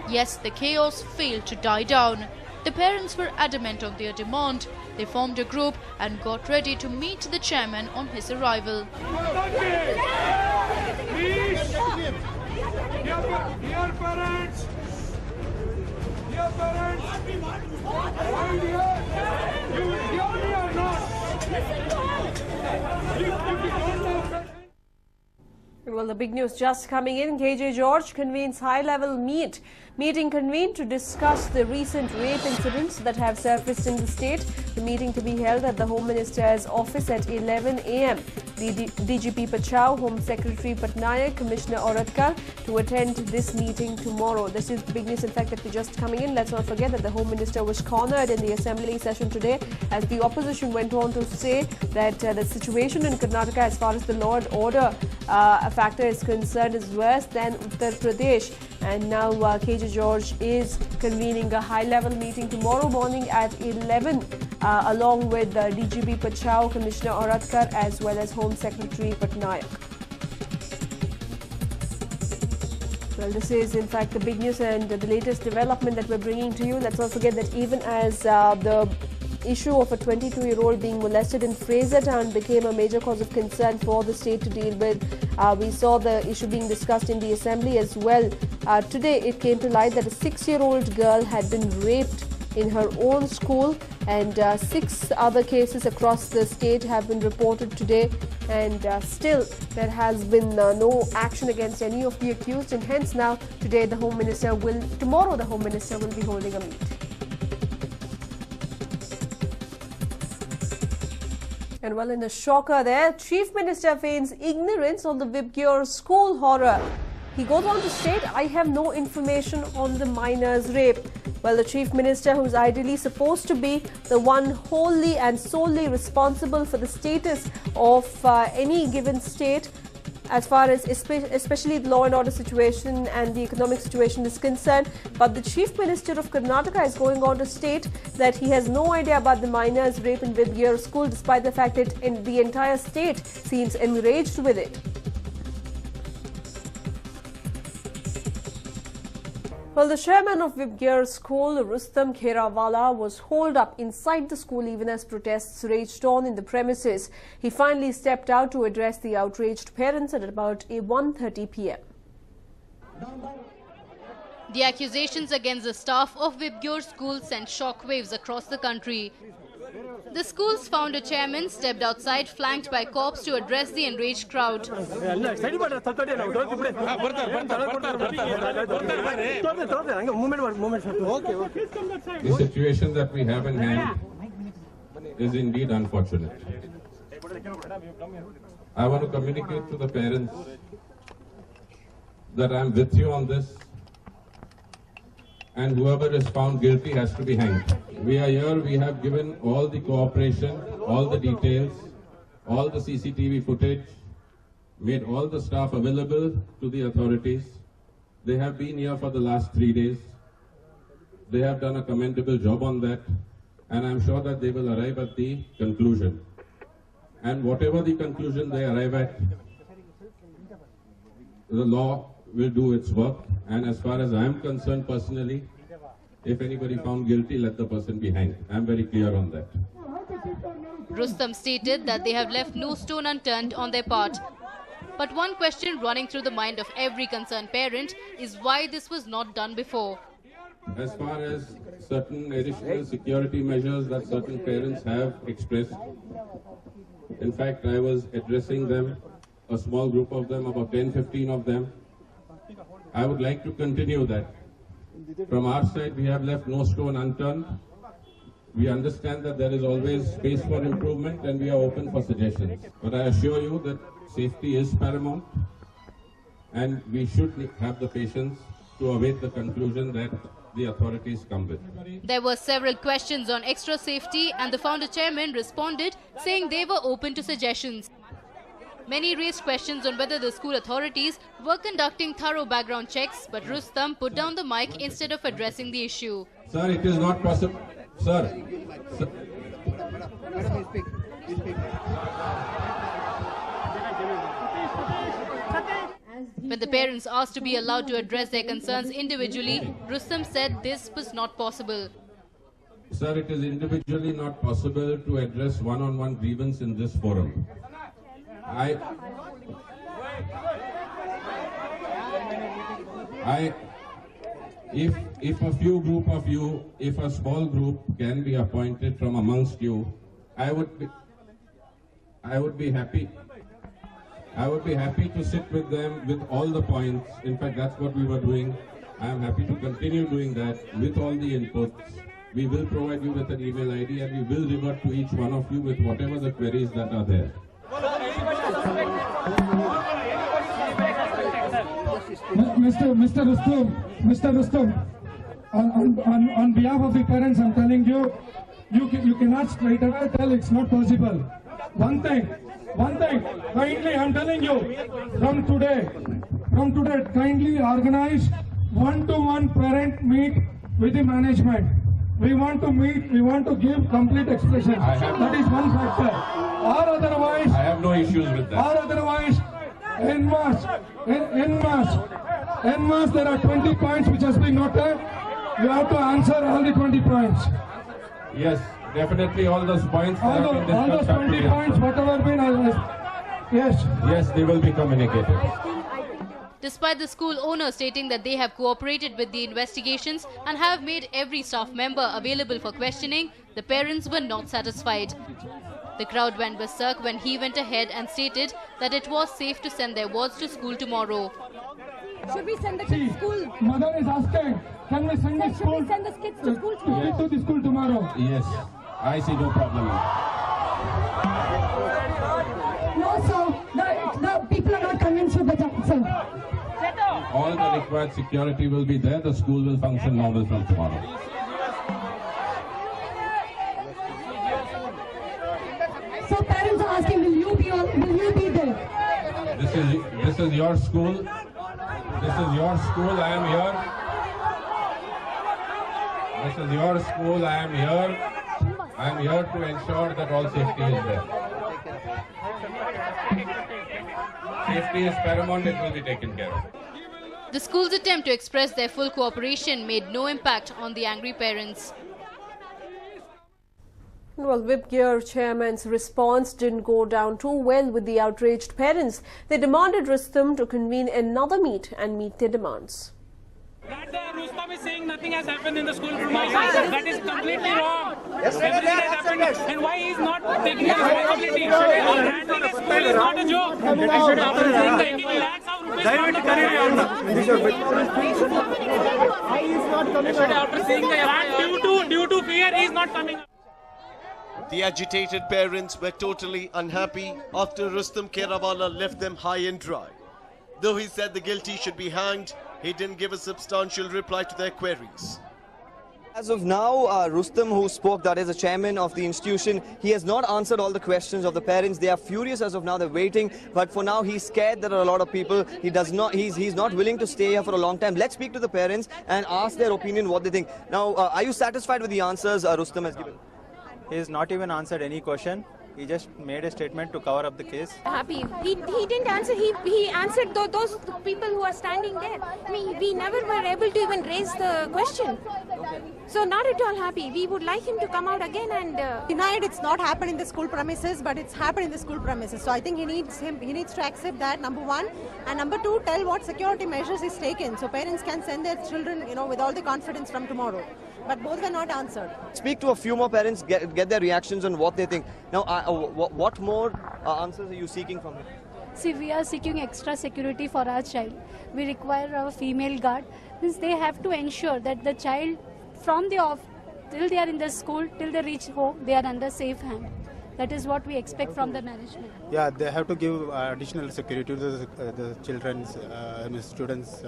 Yes, the chaos failed to die down. The parents were adamant on their demand. They formed a group and got ready to meet the chairman on his arrival. Well, the big news just coming in. KJ George convenes high-level meeting convened to discuss the recent rape incidents that have surfaced in the state. The meeting to be held at the Home Minister's office at 11 a.m. DGP Pachau, Home Secretary Patnaik, Commissioner Oratkar to attend this meeting tomorrow. This is big news, in fact, that we're just coming in. Let's not forget that the Home Minister was cornered in the Assembly session today as the opposition went on to say that the situation in Karnataka as far as the law and order factor is concerned is worse than Uttar Pradesh. And now KJ George is convening a high-level meeting tomorrow morning at 11 along with DGP Pachau, Commissioner Oratkar as well as Home Secretary Patnaik. Well, this is in fact the big news and the latest development that we're bringing to you. Let's not forget that even as the issue of a 22-year-old being molested in Frasertown became a major cause of concern for the state to deal with. We saw the issue being discussed in the Assembly as well. Today it came to light that a 6-year-old girl had been raped in her own school, and 6 other cases across the state have been reported today, and still there has been no action against any of the accused, and hence now tomorrow the Home Minister will be holding a meet. And well, in a shocker there, Chief Minister feigns ignorance on the Vibgyor school horror. He goes on to state, I have no information on the minor's rape. Well, the Chief Minister, who is ideally supposed to be the one wholly and solely responsible for the status of any given state, as far as especially the law and order situation and the economic situation is concerned. But the Chief Minister of Karnataka is going on to state that he has no idea about the minor's rape in Vibgyor school, despite the fact that the entire state seems enraged with it. Well, the chairman of Vibgyor school, Rustam Kherawala, was holed up inside the school even as protests raged on in the premises. He finally stepped out to address the outraged parents at about 1:30 p.m. The accusations against the staff of Vibgyor school sent shockwaves across the country. The school's founder chairman stepped outside, flanked by cops, to address the enraged crowd. The situation that we have in hand is indeed unfortunate. I want to communicate to the parents that I am with you on this, and whoever is found guilty has to be hanged. We are here, we have given all the cooperation, all the details, all the CCTV footage, made all the staff available to the authorities. They have been here for the last 3 days. They have done a commendable job on that, and I'm sure that they will arrive at the conclusion. And whatever the conclusion they arrive at, the law will do its work, and as far as I am concerned personally, if anybody found guilty, let the person be hanged. I am very clear on that. Rustam stated that they have left no stone unturned on their part. But one question running through the mind of every concerned parent is why this was not done before. As far as certain additional security measures that certain parents have expressed, in fact, I was addressing them, a small group of them, about 10-15 of them. I would like to continue that. From our side, we have left no stone unturned. We understand that there is always space for improvement, and we are open for suggestions. But I assure you that safety is paramount, and we should have the patience to await the conclusion that the authorities come with. There were several questions on extra safety, and the founder chairman responded, saying they were open to suggestions. Many raised questions on whether the school authorities were conducting thorough background checks, but Rustam put down the mic instead of addressing the issue. Sir, it is not possible. Sir. As he When the parents asked to be allowed to address their concerns individually, Rustam said this was not possible. Sir, it is individually not possible to address one-on-one grievance in this forum. If a few group of you, if a small group can be appointed from amongst you, I would be happy. I would be happy to sit with them with all the points. In fact, that's what we were doing. I am happy to continue doing that with all the inputs. We will provide you with an email ID and we will revert to each one of you with whatever the queries that are there. Mr. Rustam, on behalf of the parents, I'm telling you, you cannot straight away tell it's not possible. One thing, kindly, I'm telling you, from today, kindly organize one-to-one parent meet with the management. We want to meet, we want to give complete expression. That is one factor. Or otherwise, I have no issues with that. Or otherwise, en masse, there are 20 points which has been noted. You have to answer all the 20 points. Yes, definitely all those points. All those 20 points, whatever been, yes. Yes, they will be communicated. Despite the school owner stating that they have cooperated with the investigations and have made every staff member available for questioning, the parents were not satisfied. The crowd went berserk when he went ahead and stated that it was safe to send their wards to school tomorrow. Should we send the kids to school? Mother is asking, can we send the school? Should we send the kids to school tomorrow? Yes. To the school tomorrow. Yes, I see no problem. No, sir. The people are not convinced with the answer. All the required security will be there. The school will function normal from tomorrow. So parents are asking, will you be there? This is your school. This is your school. I am here. This is your school. I am here. I am here to ensure that all safety is there. Safety is paramount. It will be taken care of. The school's attempt to express their full cooperation made no impact on the angry parents. Well, Vipgear chairman's response didn't go down too well with the outraged parents. They demanded Rustam to convene another meet and meet their demands. That Rustam is saying nothing has happened in the school premises. That is completely wrong. Everything has happened. And why he is not taking responsibility? Handling a school is not a joke. After taking lakhs of rupees from the after seeing the due to fear, he is not coming. The agitated parents were totally unhappy after Rustam Kerawala left them high and dry. Though he said the guilty should be hanged, he didn't give a substantial reply to their queries. As of now, Rustam, who spoke, that is the chairman of the institution, he has not answered all the questions of the parents. They are furious as of now, they're waiting. But for now, he's scared. There are a lot of people. He's not willing to stay here for a long time. Let's speak to the parents and ask their opinion, what they think. Now, are you satisfied with the answers Rustam has given? He has not even answered any question. He just made a statement to cover up the case. Happy. He didn't answer. He answered those people who are standing there. I mean, we never were able to even raise the question. So not at all happy. We would like him to come out again and denied it's not happened in the school premises, but it's happened in the school premises. So I think he needs to accept that, number one, and number two, tell what security measures is taken so parents can send their children, with all the confidence from tomorrow. But both were not answered. Speak to a few more parents, get their reactions on what they think. Now, what more answers are you seeking from him? See, we are seeking extra security for our child. We require a female guard. Means they have to ensure that the child, from the off till they are in the school, till they reach home, they are under safe hand. That is what we expect from the management. Yeah, they have to give additional security to the children's, students.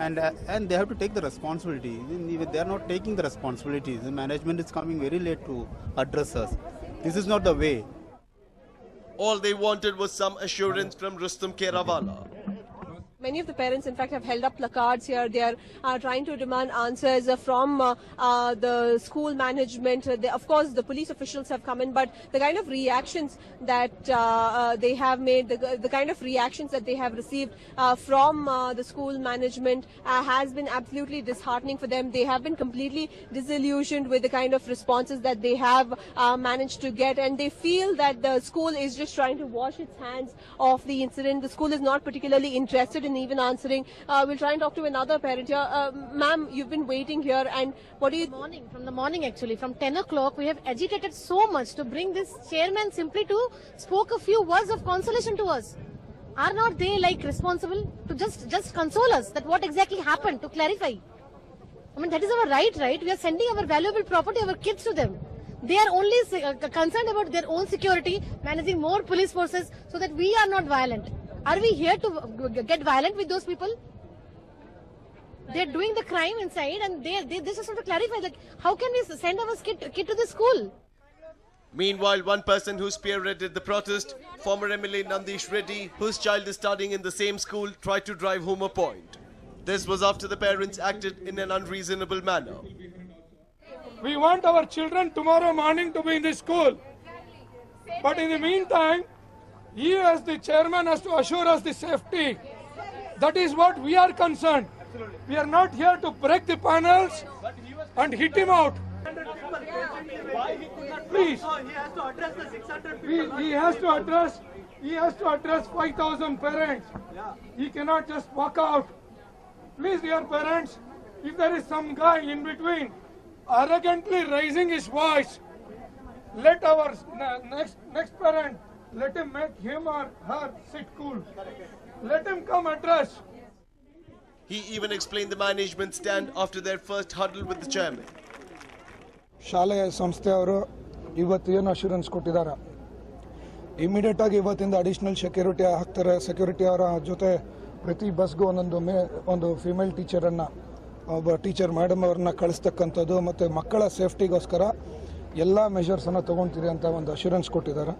And they have to take the responsibility. If they are not taking the responsibility, the management is coming very late to address us. This is not the way. All they wanted was some assurance from Rustam Kerawala. Many of the parents, in fact, have held up placards here. They are trying to demand answers from the school management. Of course, the police officials have come in, but the kind of reactions that they have made, the kind of reactions that they have received from the school management has been absolutely disheartening for them. They have been completely disillusioned with the kind of responses that they have managed to get, and they feel that the school is just trying to wash its hands of the incident. The school is not particularly interested in even answering. We'll try and talk to another parent here. Ma'am, you've been waiting here, and what do you... From the morning actually, from 10 o'clock, we have agitated so much to bring this chairman simply to spoke a few words of consolation to us. Are not they like responsible to just console us that what exactly happened, to clarify? I mean, that is our right? We are sending our valuable property, our kids to them. They are only concerned about their own security, managing more police forces so that we are not violent. Are we here to get violent with those people? They are doing the crime inside, and they just want to clarify, like, how can we send our kid to the school? Meanwhile, one person who spearheaded the protest, former MLA Nandish Reddy, whose child is studying in the same school, tried to drive home a point. This was after the parents acted in an unreasonable manner. We want our children tomorrow morning to be in the school. But in the meantime, he as the chairman has to assure us the safety. That is what we are concerned. We are not here to break the panels and hit him out. Please. He has to address 5,000 parents. He cannot just walk out. Please, dear parents, if there is some guy in between arrogantly raising his voice, let our next parent, let him make him or her sit cool. Let him come address. He even explained the management stand after their first huddle with the chairman. ಶಾಲೆಯ ಸಂಸ್ಥೆಯವರು ಇವತ್ತು ಏನು assurance ಕೊಟ್ಟಿದ್ದಾರೆ, immediate ಆಗಿ ಇವತ್ತಿಂದ additional security ಹಾಕ್ತಾರೆ. Security ಅವರ ಜೊತೆ ಪ್ರತಿ ಬಸ್ಗೂ ಒಂದು ಫಿಮೇಲ್ ಟೀಚರನ್ನು, ಒಬ್ಬ ಟೀಚರ್ ಮೇಡಮ್ ಅವ್ರನ್ನ ಕಳಿಸ್ತಕ್ಕಂಥದ್ದು, ಮತ್ತು ಮಕ್ಕಳ ಸೇಫ್ಟಿಗೋಸ್ಕರ ಎಲ್ಲ ಮೆಷರ್ಸನ್ನು ತಗೊಳ್ತೀರಿ ಅಂತ ಒಂದು ಅಶ್ಯೂರೆನ್ಸ್ ಕೊಟ್ಟಿದ್ದಾರೆ.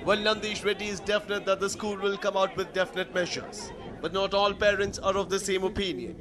Well, Nandish Reddy is definite that the school will come out with definite measures. But not all parents are of the same opinion.